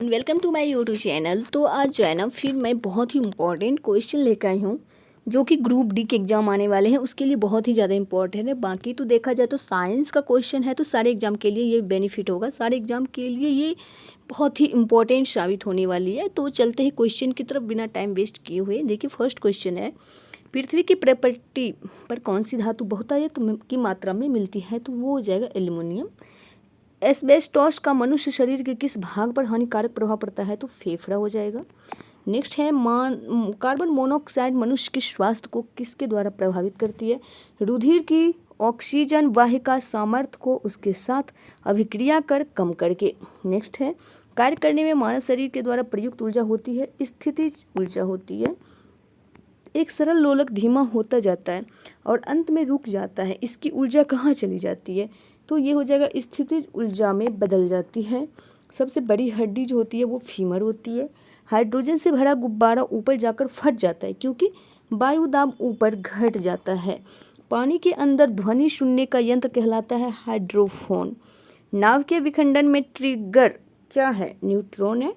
Welcome to my YouTube channel. तो आज जो है ना फिर मैं बहुत ही इम्पोर्टेंट क्वेश्चन लेकर आई हूँ जो कि ग्रुप डी के एग्ज़ाम आने वाले हैं उसके लिए बहुत ही ज़्यादा इम्पोर्टेंट है। बाकी तो देखा जाए तो साइंस का क्वेश्चन है तो सारे एग्ज़ाम के लिए ये बेनिफिट होगा, सारे एग्ज़ाम के लिए ये बहुत ही इम्पोर्टेंट साबित होने वाली है। तो चलते हैं क्वेश्चन की तरफ बिना टाइम वेस्ट किए हुए। देखिए फर्स्ट क्वेश्चन है, पृथ्वी की प्रॉपर्टी पर कौन सी धातु बहुतायत की मात्रा में मिलती है? तो वो हो जाएगा एल्युमिनियम। एस्बेस्टॉस का मनुष्य शरीर के किस भाग पर हानिकारक प्रभाव पड़ता है? तो फेफड़ा हो जाएगा। नेक्स्ट है कार्बन मोनोऑक्साइड मनुष्य के स्वास्थ्य को किसके द्वारा प्रभावित करती है? रुधिर की ऑक्सीजन वाहिका सामर्थ्य को उसके साथ अभिक्रिया कर कम करके। नेक्स्ट है कार्य करने में मानव शरीर के द्वारा प्रयुक्त ऊर्जा होती है स्थितिज ऊर्जा होती है। एक सरल लोलक धीमा होता जाता है और अंत में रुक जाता है, इसकी ऊर्जा कहाँ चली जाती है? तो ये हो जाएगा स्थितिज ऊर्जा में बदल जाती है। सबसे बड़ी हड्डी जो होती है वो फीमर होती है। हाइड्रोजन से भरा गुब्बारा ऊपर जाकर फट जाता है क्योंकि वायु दाब ऊपर घट जाता है। पानी के अंदर ध्वनि सुनने का यंत्र कहलाता है हाइड्रोफोन। नाव के विखंडन में ट्रिगर क्या है? न्यूट्रॉन है।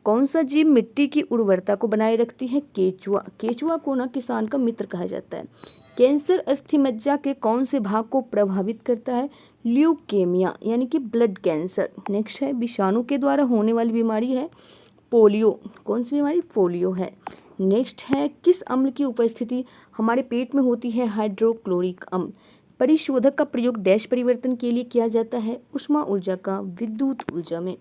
कौन सा जीव मिट्टी की उर्वरता को बनाए रखती है? केचुआ। केचुआ को ना किसान का मित्र कहा जाता है। कैंसर अस्थिमज्जा के कौन से भाग को प्रभावित करता है? ल्यूकेमिया यानी कि ब्लड कैंसर। नेक्स्ट है विषाणु के द्वारा होने वाली बीमारी है पोलियो। कौन सी बीमारी? पोलियो है। नेक्स्ट है किस अम्ल की उपस्थिति हमारे पेट में होती है? हाइड्रोक्लोरिक अम्ल। परिशोधक का प्रयोग डैश परिवर्तन के लिए किया जाता है? ऊष्मा ऊर्जा का विद्युत ऊर्जा में।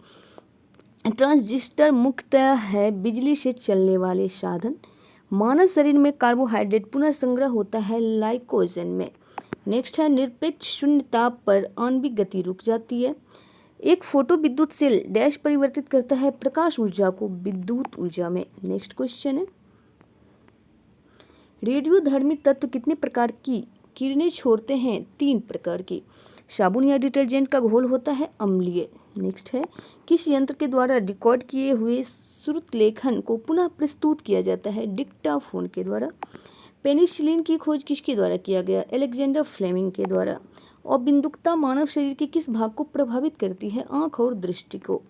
ट्रांजिस्टर मुख्यतः है बिजली से चलने वाले साधन। मानव शरीर में कार्बोहाइड्रेट पुनः संग्रह होता है लाइकोजन में। नेक्स्ट है निरपेक्ष शून्य ताप पर आणविक गति रुक जाती है। एक फोटो विद्युत सेल डैश परिवर्तित करता है प्रकाश ऊर्जा को विद्युत ऊर्जा में। नेक्स्ट क्वेश्चन है रेडियोधर्मी तत्व कितने प्रकार की किरणें छोड़ते हैं? 3 प्रकार की। साबुन या डिटर्जेंट का घोल होता है अम्लीय। नेक्स्ट है किस यंत्र के द्वारा रिकॉर्ड किए हुए श्रुत लेखन को पुनः प्रस्तुत किया जाता है? डिक्टाफोन के द्वारा। पेनिसिलिन की खोज किसके द्वारा किया गया? अलेक्जेंडर फ्लेमिंग के द्वारा। और बिंदुकता मानव शरीर के किस भाग को प्रभावित करती है? आंख और दृष्टि को।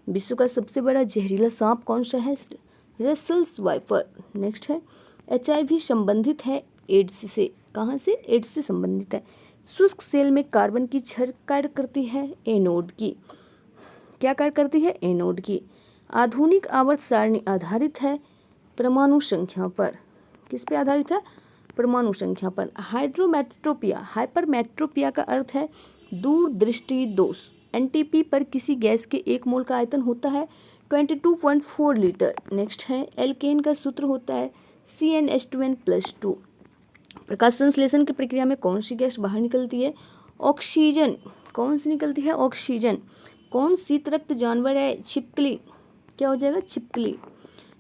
विश्व का सबसे बड़ा जहरीला सांप कौन सा है? Russell's viper. नेक्स्ट है HIV संबंधित है एड्स से। कहाँ से? एड्स से संबंधित है। शुष्क सेल में कार्बन की छड़ कार्य करती है एनोड की। क्या कार्य करती है? एनोड की। आधुनिक आवर्त सारणी आधारित है परमाणु संख्या पर। किस पे आधारित है? परमाणु संख्या पर। हाइड्रोमेट्रोपिया हाइपरमेट्रोपिया का अर्थ है दूरदृष्टि दोष। NTP पर किसी गैस के 1 मोल का आयतन होता है 22.4 लीटर। नेक्स्ट है एल्केन का सूत्र होता है CnH2n+2। प्रकाश संश्लेषण की प्रक्रिया में कौन सी गैस बाहर निकलती है? ऑक्सीजन। कौन सी निकलती है? ऑक्सीजन। कौन शीत रक्त जानवर है? छिपकली। क्या हो जाएगा? छिपकली।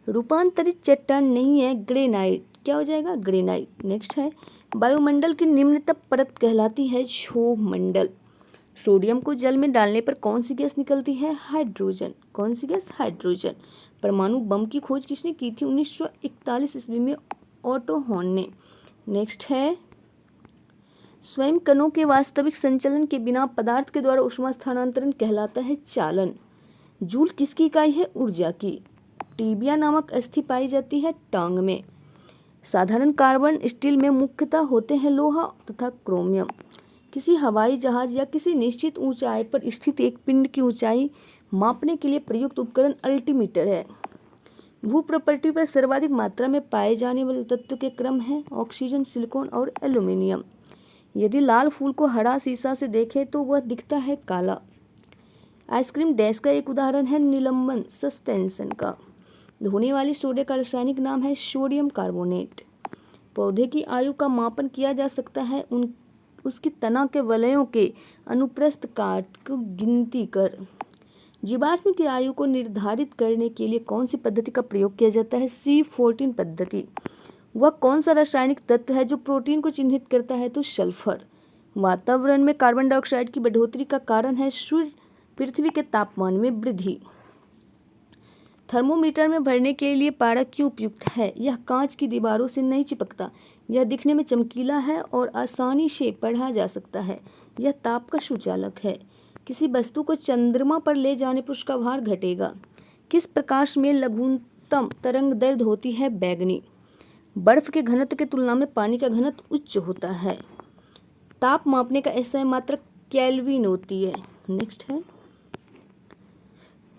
रूपांतरित चट्टान नहीं है ग्रेनाइट। क्या हो जाएगा? ग्रेनाइट। नेक्स्ट है वायुमंडल की निम्नतम परत कहलाती है क्षोभ मंडल। सोडियम को जल में डालने पर कौन सी गैस निकलती है? हाइड्रोजन। कौन सी गैस? हाइड्रोजन। परमाणु बम की खोज किसने की थी? 1941 ईस्वी में ऑटो हॉर्न ने। नेक्स्ट है स्वयं कणों के वास्तविक संचलन के बिना पदार्थ के द्वारा ऊष्मा स्थानांतरण कहलाता है चालन। जूल किसकी इकाई है? ऊर्जा की। टीबिया नामक अस्थि पाई जाती है टांग में। साधारण कार्बन स्टील में मुख्यतः होते हैं लोहा तथा क्रोमियम। किसी हवाई जहाज या किसी निश्चित ऊंचाई पर स्थित एक पिंड की ऊंचाई मापने के लिए प्रयुक्त उपकरण अल्टीमीटर है। भू प्रॉपर्टी पर सर्वाधिक मात्रा में पाए जाने वाले तत्व के क्रम हैं ऑक्सीजन, सिलिकॉन और एल्यूमिनियम। यदि लाल फूल को हरा शीशा से देखें तो वह दिखता है काला। आइसक्रीम डैश का एक उदाहरण है निलंबन सस्पेंशन का। धोने वाली सोडे का रासायनिक नाम है सोडियम कार्बोनेट। पौधे की आयु का मापन किया जा सकता है उसकी तना के वलयों के अनुप्रस्थ काट को गिनती कर। जीवाश्म की आयु को निर्धारित करने के लिए कौन सी पद्धति का प्रयोग किया जाता है? C14 पद्धति। वह कौन सा रासायनिक तत्व है जो प्रोटीन को चिन्हित करता है? तो सल्फर। वातावरण में कार्बन डाइऑक्साइड की बढ़ोतरी का कारण है सूर्य पृथ्वी के तापमान में वृद्धि। थर्मोमीटर में भरने के लिए पारा क्यों उपयुक्त है? यह कांच की दीवारों से नहीं चिपकता। यह दिखने में चमकीला है और आसानी से पढ़ा जा सकता है। यह ताप का सुचालक है। किसी वस्तु को चंद्रमा पर ले जाने पर उसका भार घटेगा। किस प्रकाश में लघुतम तरंग दैर्ध्य होती है? बैगनी। बर्फ के घनत्व की तुलना में पानी का घनत्व उच्च होता है। ताप मापने का SI मात्रक केल्विन होती है। नेक्स्ट है,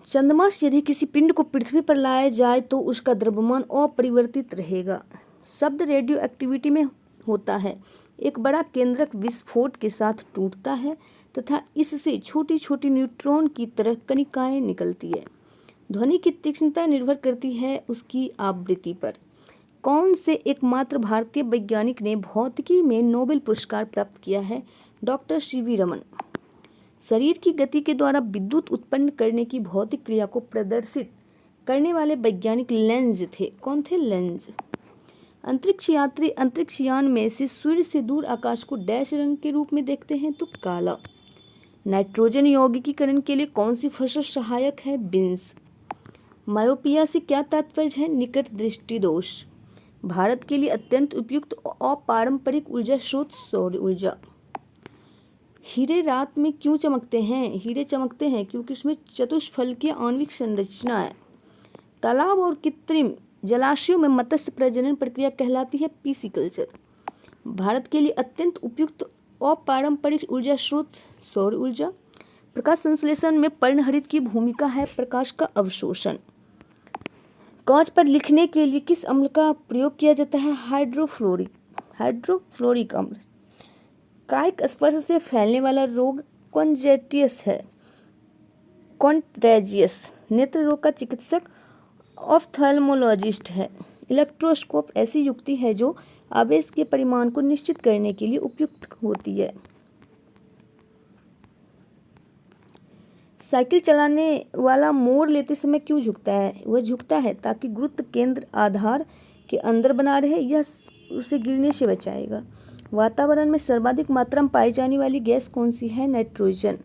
चंद्रमा से यदि किसी पिंड को पृथ्वी पर लाया जाए तो उसका द्रव्यमान अपरिवर्तित रहेगा। शब्द रेडियो एक्टिविटी में होता है। एक बड़ा केंद्रक विस्फोट के साथ टूटता है तथा इससे छोटी छोटी न्यूट्रॉन की तरह कणिकाएं निकलती है। ध्वनि की तीक्ष्णता निर्भर करती है उसकी आवृत्ति पर। कौन से एकमात्र भारतीय वैज्ञानिक ने भौतिकी में नोबेल पुरस्कार प्राप्त किया है? Doctor CV Raman. शरीर की गति के द्वारा विद्युत उत्पन्न करने की भौतिक क्रिया को प्रदर्शित करने वाले वैज्ञानिक लेंज थे। कौन थे? लेंज। अंतरिक्ष यात्री अंतरिक्ष यान में से सूर्य से दूर आकाश को डैश रंग के रूप में देखते हैं तो काला। नाइट्रोजन यौगिकीकरण के लिए कौन सी फसल सहायक है? बीन्स। मायोपिया से क्या तात्पर्य है? निकट दृष्टि दोष। भारत के लिए अत्यंत उपयुक्त अपारंपरिक ऊर्जा स्रोत सौर ऊर्जा। हीरे रात में क्यों चमकते हैं? हीरे चमकते हैं क्योंकि उसमें चतुष्फलकीय आणविक संरचना है। तालाब और कृत्रिम जलाशयों में मत्स्य प्रजनन प्रक्रिया कहलाती है पीसीकल्चर। भारत के लिए अत्यंत उपयुक्त अपारंपरिक ऊर्जा स्रोत सौर ऊर्जा। प्रकाश संश्लेषण में पर्णहरित की भूमिका है प्रकाश का अवशोषण। कांच पर लिखने के लिए किस अम्ल का प्रयोग किया जाता है? हाइड्रोफ्लोरिक अम्ल। कायिक स्पर्श से फैलने वाला रोग कॉन्जेटियस है। कॉन्ट्रेजियस। नेत्र रोग का चिकित्सक ऑफ्थल्मोलॉजिस्ट है। इलेक्ट्रोस्कोप ऐसी युक्ति है जो आवेश के परिमाण को निश्चित करने के लिए उपयुक्त होती है। साइकिल चलाने वाला मोड़ लेते समय क्यों झुकता है? वह झुकता है ताकि गुरुत्व केंद्र आधार के अंदर बना रहे, यह उसे गिरने से बचाएगा। वातावरण में सर्वाधिक मात्रा में पाई जाने वाली गैस कौन सी है? नाइट्रोजन।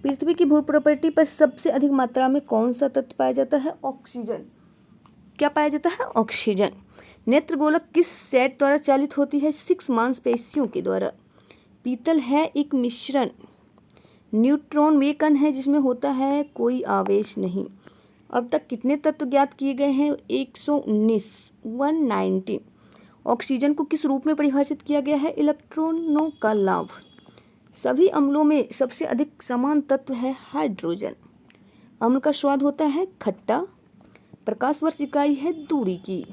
पृथ्वी की भू प्रॉपर्टी पर सबसे अधिक मात्रा में कौन सा तत्व पाया जाता है? ऑक्सीजन। क्या पाया जाता है? ऑक्सीजन। नेत्र गोलक किस सेट द्वारा चालित होती है? 6 मांसपेशियों के द्वारा। पीतल है एक मिश्रण। न्यूट्रॉन वे कण है जिसमें होता है कोई आवेश नहीं। अब तक कितने तत्व ज्ञात किए गए हैं? 119। ऑक्सीजन को किस रूप में परिभाषित किया गया है? इलेक्ट्रॉनों का लाभ। सभी अम्लों में सबसे अधिक समान तत्व है हाइड्रोजन। अम्ल का स्वाद होता है खट्टा। प्रकाश वर्ष इकाई है दूरी की।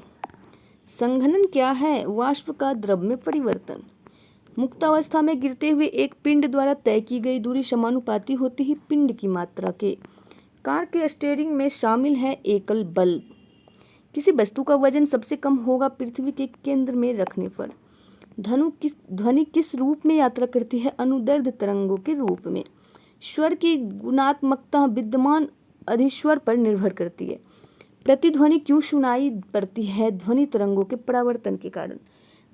संघनन क्या है? वाष्प का द्रव में परिवर्तन। मुक्तावस्था में गिरते हुए एक पिंड द्वारा तय की गई दूरी समानुपाती होती है पिंड की मात्रा के। कार के स्टीयरिंग में शामिल है एकल बल्ब। किसी वस्तु का वजन सबसे कम होगा पृथ्वी के केंद्र में रखने पर। ध्वनि किस रूप में यात्रा करती है? अनुदैर्ध्य तरंगों के रूप में। स्वर की गुणात्मकता विद्यमान अधिस्वर पर निर्भर करती है। प्रतिध्वनि क्यों सुनाई पड़ती है? ध्वनि तरंगों के परावर्तन के कारण।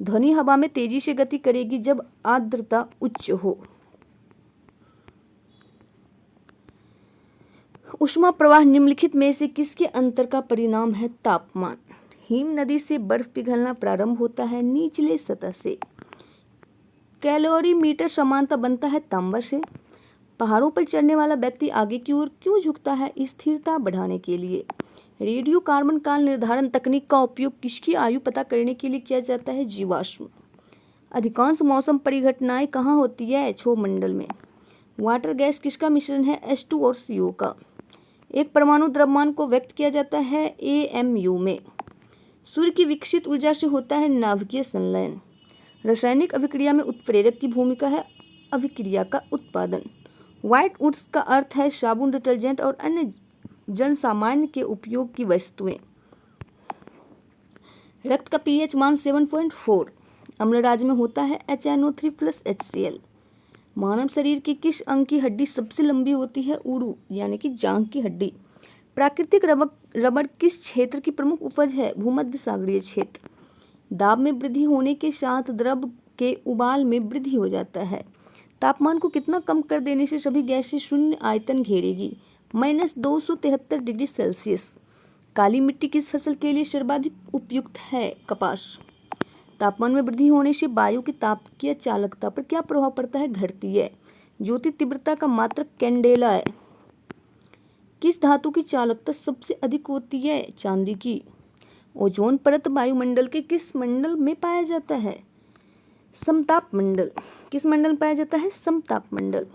ध्वनि हवा में तेजी से गति करेगी जब आर्द्रता उच्च हो। ऊष्मा प्रवाह निम्नलिखित में से किसके अंतर का परिणाम है? तापमान। हिम नदी से बर्फ पिघलना प्रारंभ होता है निचले सतह से। कैलोरीमीटर समानता बनता है तांबा से। पहाड़ों पर चढ़ने वाला व्यक्ति आगे की ओर क्यों झुकता है? स्थिरता बढ़ाने के लिए। रेडियो कार्बन काल निर्धारण तकनीक का उपयोग किसकी आयु पता करने के लिए किया जाता है? जीवाश्म। अधिकांश मौसम परिघटनाएं कहाँ होती है? क्षोभमंडल में। वाटर गैस किसका मिश्रण है? H2 और CO का। एक परमाणु द्रव्यमान को व्यक्त किया जाता है AMU में। सूर्य की विकसित ऊर्जा से होता है नाभिकीय संलयन। रासायनिक अभिक्रिया में उत्प्रेरक की भूमिका है अभिक्रिया का उत्पादन। व्हाइट वुड्स का अर्थ है साबुन, डिटर्जेंट और अन्य जनसामान्य के उपयोग की वस्तुएं। रक्त का pH मान 7.4। अम्ल राज्य में होता है HNO3+ HCl। मानव शरीर के किस अंग की हड्डी सबसे लंबी होती है? ऊरू यानी कि जांघ की हड्डी। प्राकृतिक रबड़ किस क्षेत्र की प्रमुख उपज है? भूमध्य सागरीय क्षेत्र। दाब में वृद्धि होने के साथ द्रव के उबाल में वृद्धि हो जाता है। तापमान को कितना कम कर देने से सभी गैसें शून्य आयतन घेरेगी? -273 डिग्री सेल्सियस। काली मिट्टी किस फसल के लिए सर्वाधिक उपयुक्त है? कपास। तापमान में वृद्धि होने से वायु की तापकीय चालकता पर क्या प्रभाव पड़ता है? घटती है। ज्योति तीव्रता का मात्रक कैंडेला है। किस धातु की चालकता सबसे अधिक होती है? चांदी की। ओजोन परत वायुमंडल के किस मंडल में पाया जाता है? समताप मंडल। किस मंडल में पाया जाता है? समताप मंडल।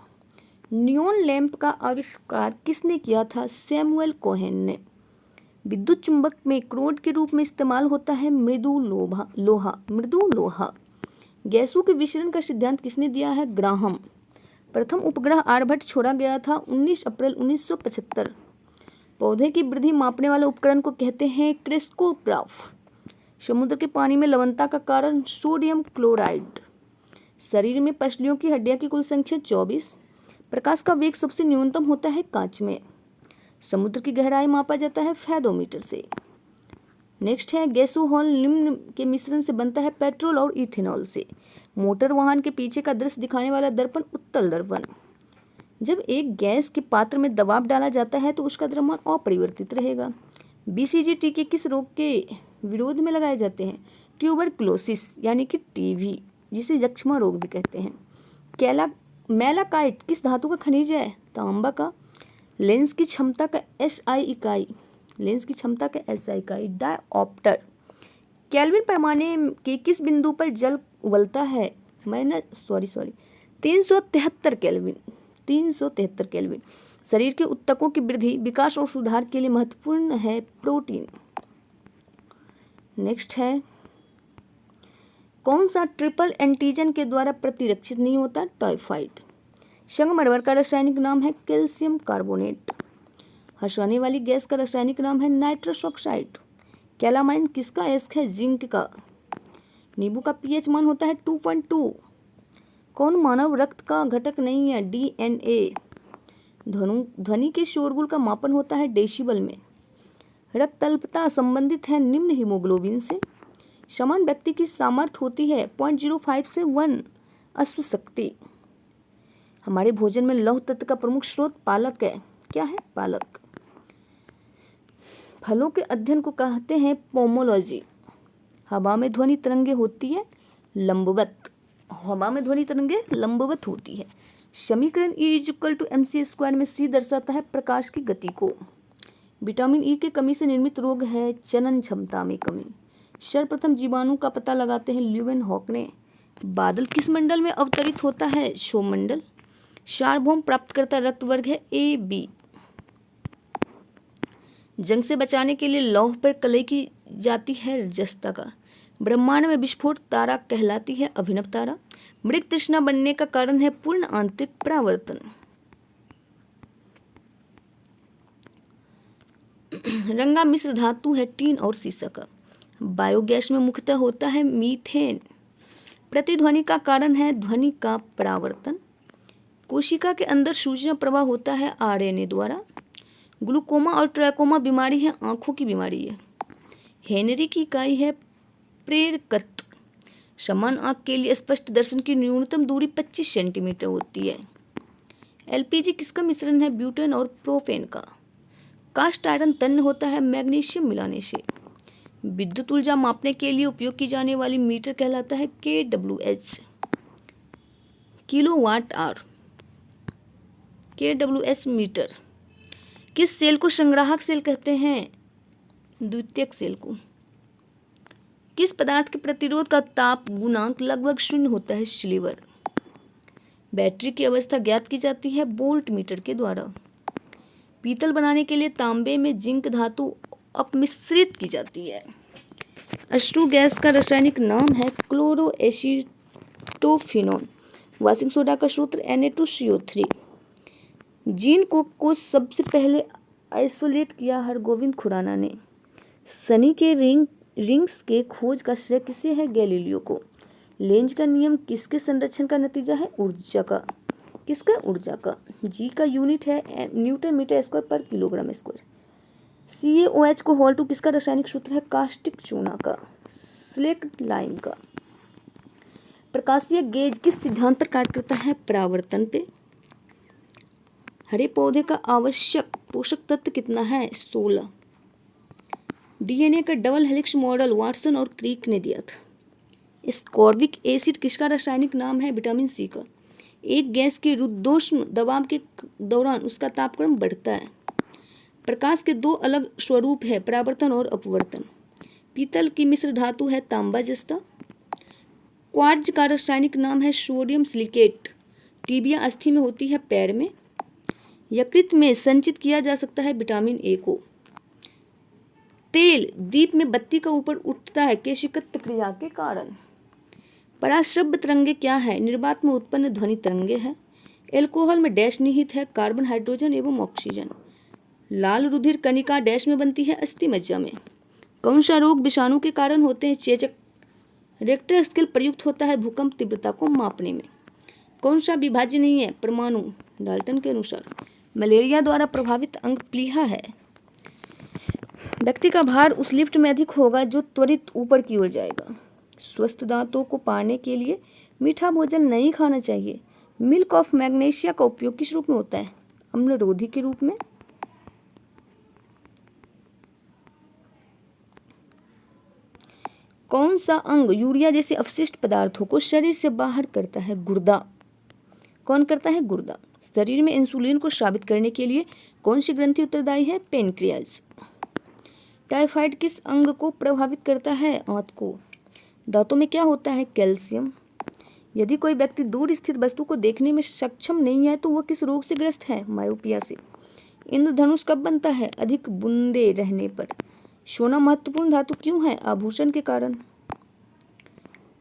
नियॉन लैंप का आविष्कार किसने किया था? सैमुअल कोहेन ने। विद्युत चुंबक में क्रोड के रूप में इस्तेमाल होता है मृदु लोहा। गैसों के विशरण का सिद्धांत किसने दिया है? ग्राहम। प्रथम उपग्रह आर्यभट्ट छोड़ा गया था 19 अप्रैल 1975। पौधे की वृद्धि मापने वाले उपकरण को कहते हैं क्रेस्कोग्राफ। समुद्र के पानी में लवणता का कारण सोडियम क्लोराइड। शरीर में पसलियों की हड्डियों की कुल संख्या 24। प्रकाश का वेग सबसे न्यूनतम होता है कांच में। समुद्र की गहराई मापा जाता है फेदोमीटर से। नेक्स्ट है गैसोहॉल निम्न के मिश्रण से बनता है पेट्रोल और इथेनॉल से। मोटर वाहन के पीछे का दृश्य दिखाने वाला दर्पण उत्तल दर्पण। जब एक गैस के पात्र में दबाव डाला जाता है तो उसका द्रव्यमान अपरिवर्तित रहेगा। बीसीजी टीके किस रोग के विरोध में लगाए जाते हैं? ट्यूबरक्लोसिस यानी कि टीबी, जिसे यक्ष्मा रोग भी कहते हैं। मेलाकाइट किस धातु का खनिज है? तांबा का। लेंस की क्षमता का एसआई इकाई डायऑप्टर। केल्विन पैमाने के किस बिंदु पर जल उबलता है? 373 केल्विन। शरीर के ऊतकों की वृद्धि, विकास और सुधार के लिए महत्वपूर्ण है प्रोटीन। नेक्स्ट है कौन सा ट्रिपल एंटीजन के द्वारा प्रतिरक्षित नहीं होता? टाइफाइड। संगमरमर का रासायनिक नाम है कैल्शियम कार्बोनेट। हंसाने वाली गैस का रासायनिक नाम है नाइट्रस ऑक्साइड। कैलामाइन किसका एस्क है? जिंक का। नींबू का पीएच मान होता है 2.2। कौन मानव रक्त का घटक नहीं है? डीएनए। ध्वनि के शोरगुल का मापन होता है डेसिबल में। रक्त अल्पता संबंधित है निम्न हीमोग्लोबिन से। समान व्यक्ति की सामर्थ्य होती है 0.05 से 1 अश्वशक्ति। हमारे भोजन में लौह तत्व का प्रमुख स्रोत पालक है। क्या है? पालक। फलों के अध्ययन को कहते हैं पोमोलॉजी। हवा में ध्वनि तरंगे होती है लंबवत होती है। समीकरण E=mc² में C दर्शाता है प्रकाश की गति को। विटामिन ई की कमी से निर्मित रोग है जनन क्षमता में कमी। सर्वप्रथम जीवाणु का पता लगाते हैं ल्यूवेनहॉक ने। बादल किस मंडल में अवतरित होता है? क्षोमंडल। सार्वभौम प्राप्तकर्ता रक्त वर्ग है AB। जंग से बचाने के लिए लौह पर कलई की जाती है जस्ता का। ब्रह्मांड में विस्फोट तारा कहलाती है अभिनव तारा। मृग तृष्णा बनने का कारण है पूर्ण आंतरिक परावर्तन। रंगा मिश्र धातु है टीन और सीसा का। बायोगैस में मुख्यतः होता है मीथेन। प्रतिध्वनि का कारण है ध्वनि का परावर्तन। कोशिका के अंदर सूचना प्रवाह होता है आरएनए द्वारा। ग्लूकोमा और ट्रैकोमा बीमारी है आंखों की बीमारी है। हेनरी की इकाई है प्रेरकत्व। समान आंख के लिए स्पष्ट दर्शन की न्यूनतम दूरी 25 सेंटीमीटर होती है। एलपीजी किसका मिश्रण है? ब्यूटेन और प्रोपेन का। कास्ट आयरन तन्य होता है मैग्नीशियम मिलाने से। विद्युत ऊर्जा मापने के लिए उपयोग की जाने वाली मीटर कहलाता है KWH, kilowatt hour. KWH metre. किस सेल को संग्राहक सेल कहते हैं? द्वितीयक सेल को। किस पदार्थ के प्रतिरोध का ताप गुणांक लगभग 0 होता है? सिल्वर। बैटरी की अवस्था ज्ञात की जाती है वोल्ट मीटर के द्वारा। पीतल बनाने के लिए तांबे में जिंक धातु अपमिश्रित की जाती है। अश्रु गैस का रासायनिक नाम है क्लोरोएसिटोफिनोन। वाशिंग सोडा का सूत्र Na2CO3। जीन को सबसे पहले आइसोलेट किया हरगोविंद खुराना ने। शनि के रिंग्स के खोज का श्रेय किसे है? गैलीलियो को। लेंज का नियम किसके संरक्षण का नतीजा है? ऊर्जा का। किसका? ऊर्जा का। जी का यूनिट है न्यूटन मीटर स्क्वायर पर किलोग्राम स्क्वायर। CaOH को हॉल 2 किसका रासायनिक सूत्र है? कास्टिक चूना का। स्लेक्ट लाइम का। प्रकाशीय गेज किस सिद्धांत पर कार्य करता है? परावर्तन पे। हरे पौधे का आवश्यक पोषक तत्व कितना है? 16। डीएनए का डबल हेलिक्स मॉडल वाटसन और क्रिक ने दिया था। स्कॉर्बिक एसिड किसका रासायनिक नाम है? विटामिन सी का। एक गैस के रुद्धोष्म दबाव के दौरान उसका तापक्रम बढ़ता है। प्रकाश के दो अलग स्वरूप है, परावर्तन और अपवर्तन। पीतल की मिश्र धातु है तांबा जस्ता। क्वार्ट्ज का रासायनिक नाम है सोडियम सिलिकेट। टीबिया अस्थि में होती है पैर में। यकृत में संचित किया जा सकता है विटामिन ए को। तेल दीप में बत्ती का ऊपर उठता है केशिकत क्रिया के कारण। पराश्रव्य तरंगे क्या है? निर्वात में उत्पन्न ध्वनि तरंगे है। एल्कोहल में डैश निहित है, कार्बन, हाइड्रोजन एवं ऑक्सीजन। लाल रुधिर कणिका डैश में बनती है, अस्थि मज्जा में। कौन सा रोग विषाणु के कारण होते हैं? चेचक। रेक्टर स्केल प्रयुक्त होता है भूकंप तीव्रता को मापने में। कौन सा विभाज्य नहीं है? परमाणु, डाल्टन के अनुसार। मलेरिया द्वारा प्रभावित अंग प्लीहा है। व्यक्ति का भार उस लिफ्ट में अधिक होगा जो त्वरित ऊपर की ओर जाएगा। स्वस्थ दांतों को पाने के लिए मीठा भोजन नहीं खाना चाहिए। मिल्क ऑफ मैग्नीशिया का उपयोग किस रूप में होता है? अम्लरोधी के रूप में। कौन सा अंग यूरिया जैसे अपशिष्ट पदार्थों को शरीर से बाहर करता है? गुर्दा। कौन करता है? गुर्दा। शरीर में इंसुलिन को स्रावित करने के लिए कौन सी ग्रंथि उत्तरदायी है? पेनक्रियाज। टाइफाइड किस अंग को प्रभावित करता है? आंत को। दांतों में क्या होता है? कैल्शियम। यदि कोई व्यक्ति दूर स्थित वस्तु को देखने में सक्षम नहीं है तो वह किस रोग से ग्रस्त है? मायोपिया से। इंद्रधनुष कब बनता है? अधिक बूंदे रहने पर। सोना महत्वपूर्ण धातु क्यों है? आभूषण के कारण।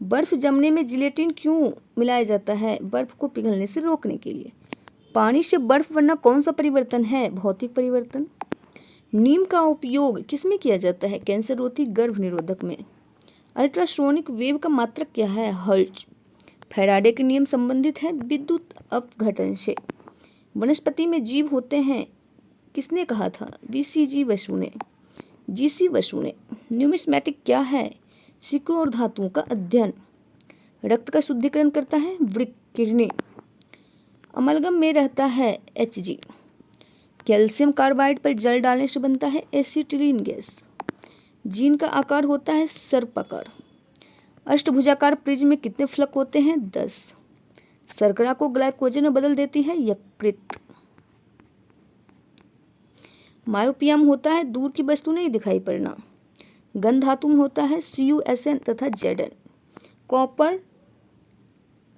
बर्फ जमने में जिलेटिन क्यों मिलाया जाता है? बर्फ को पिघलने से रोकने के लिए। पानी से बर्फ बनना कौन सा परिवर्तन है? भौतिक परिवर्तन। नीम का उपयोग किसमें किया जाता है? कैंसर रोधी गर्भ निरोधक में। अल्ट्रासोनिक वेव का मात्रक क्या है? हर्ट्ज। फैराडे के नियम संबंधित है विद्युत अपघटन से। वनस्पति में जीव होते हैं किसने कहा था? बीसीजी बसु ने, जीसी बसु ने। न्यूमिस्मैटिक क्या है? सिक्कों और धातुओं का अध्ययन। रक्त का शुद्धिकरण करता है वृक्क किरणें। अमलगम में रहता है Hg। कैल्शियम कार्बाइड पर जल डालने से बनता है एसिटिलीन गैस। जीन का आकार होता है सर्पाकार। अष्टभुजाकार प्रिज्म में कितने फलक होते हैं? 10। शर्करा को ग्लाइकोजन में बदल देती है यकृत। मायोपिया में होता है दूर की वस्तु नहीं दिखाई पड़ना। गंध धातु में होता है CuSN तथा Zn। कॉपर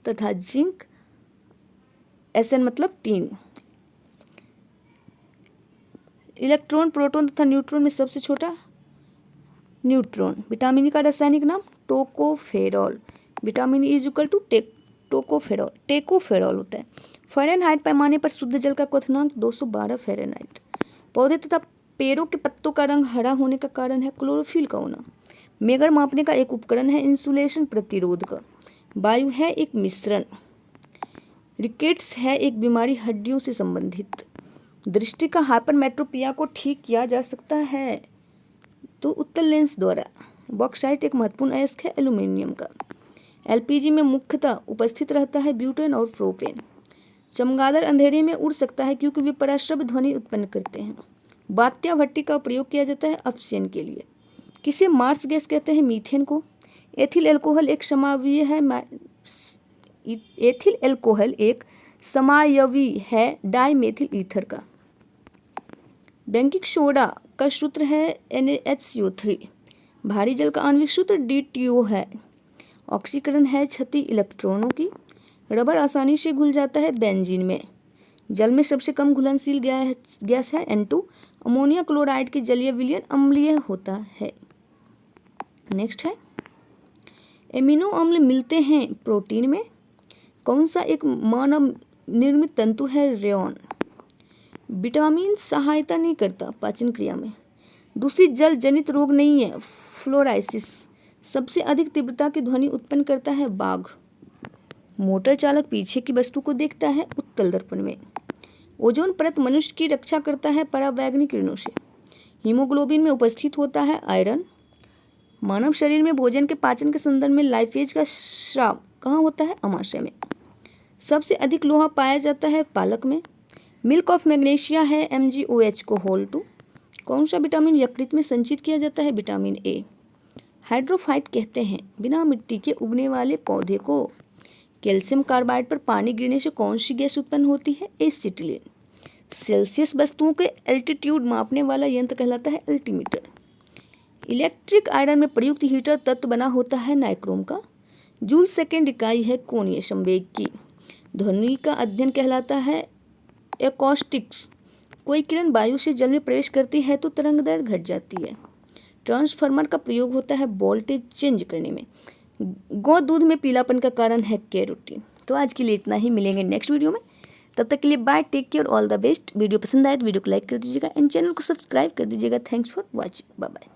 तथा जिंक, Sn मतलब टीन। इलेक्ट्रॉन, प्रोटॉन तथा न्यूट्रॉन में सबसे छोटा न्यूट्रॉन। विटामिन का रासायनिक नाम tocopherol. Vitamin E is equal to tocopherol, tocopherol होता है। फ़ारेनहाइट पैमाने पर शुद्ध जल का क्वथनांक 212 फ़ारेनहाइट। पौधे तथा पेड़ों के पत्तों का रंग हरा होने का कारण है क्लोरोफिल का होना। मेगर मापने का एक उपकरण है इंसुलेशन प्रतिरोध का। वायु है एक मिश्रण। रिकेट्स है एक बीमारी हड्डियों से संबंधित। दृष्टि का हाइपरमेट्रोपिया को ठीक किया जा सकता है तो उत्तल लेंस द्वारा। बॉक्साइट एक महत्वपूर्ण अयस्क है एल्यूमिनियम का। एलपीजी में मुख्यतः उपस्थित रहता है ब्यूटेन और प्रोपेन। चमगादड़ अंधेरे में उड़ सकता है क्योंकि वे पराश्रव्य ध्वनि उत्पन्न करते हैं। बात्या भट्टी का प्रयोग किया जाता है अपचयन के लिए। किसे मार्स गैस कहते हैं? मीथेन को। एथिल अल्कोहल एक समावयवी है एथिल अल्कोहल एक समावयवी है डाइमेथिल ईथर का। बैंकिक सोडा का सूत्र है NaHCO3। भारी जल का आणविक सूत्र DTO है। ऑक्सीकरण है क्षति इलेक्ट्रॉनों की। रबर आसानी से घुल जाता है बेंजीन में। जल में सबसे कम घुलनशील गैस है N2। अमोनिया क्लोराइड के जलीय विलयन अम्लीय होता है। नेक्स्ट है एमिनो अम्ल मिलते हैं प्रोटीन में। कौन सा एक मानव निर्मित तंतु है? रेयॉन। विटामिन सहायता नहीं करता पाचन क्रिया में। दूषित जल जनित रोग नहीं है फ्लोराइसिस। सबसे अधिक तीव्रता की ध्वनि उत्पन्न करता है बाघ। मोटर चालक पीछे की वस्तु को देखता है उत्तल दर्पण में। ओजोन परत मनुष्य की रक्षा करता है पराबैंगनी किरणों से। हीमोग्लोबिन में उपस्थित होता है आयरन। मानव शरीर में भोजन के पाचन के संदर्भ में लाइपेज का स्राव कहाँ होता है? अमाशय में। सबसे अधिक लोहा पाया जाता है पालक में। मिल्क ऑफ मैग्नीशिया है MgOH को होल 2। कौन सा विटामिन यकृत में संचित किया जाता है? Vitamin A। हाइड्रोफाइट कहते हैं बिना मिट्टी के उगने वाले पौधे को। कैल्शियम कार्बाइड पर पानी गिरने से कौन सी गैस उत्पन्न होती है? एसिटिलीन। सेल्सियस वस्तुओं के एल्टीट्यूड मापने वाला यंत्र कहलाता है अल्टीमीटर। इलेक्ट्रिक आयरन में प्रयुक्त हीटर तत्व बना होता है नाइक्रोम का। जूल सेकेंड इकाई है कोणीय संवेग की। ध्वनि का अध्ययन कहलाता है एकॉस्टिक्स। कोई किरण वायु से जल में प्रवेश करती है तो तरंग दैर्घ्य घट जाती है। ट्रांसफार्मर का प्रयोग होता है वोल्टेज चेंज करने में। गौ दूध में पीलापन का कारण है कैरोटीन। तो आज के लिए इतना ही, मिलेंगे नेक्स्ट वीडियो में। तब तक के लिए bye, take care, all the best. Video पसंद आए तो वीडियो को लाइक कर दीजिएगा एंड चैनल को सब्सक्राइब कर दीजिएगा। Thanks for watching, bye bye.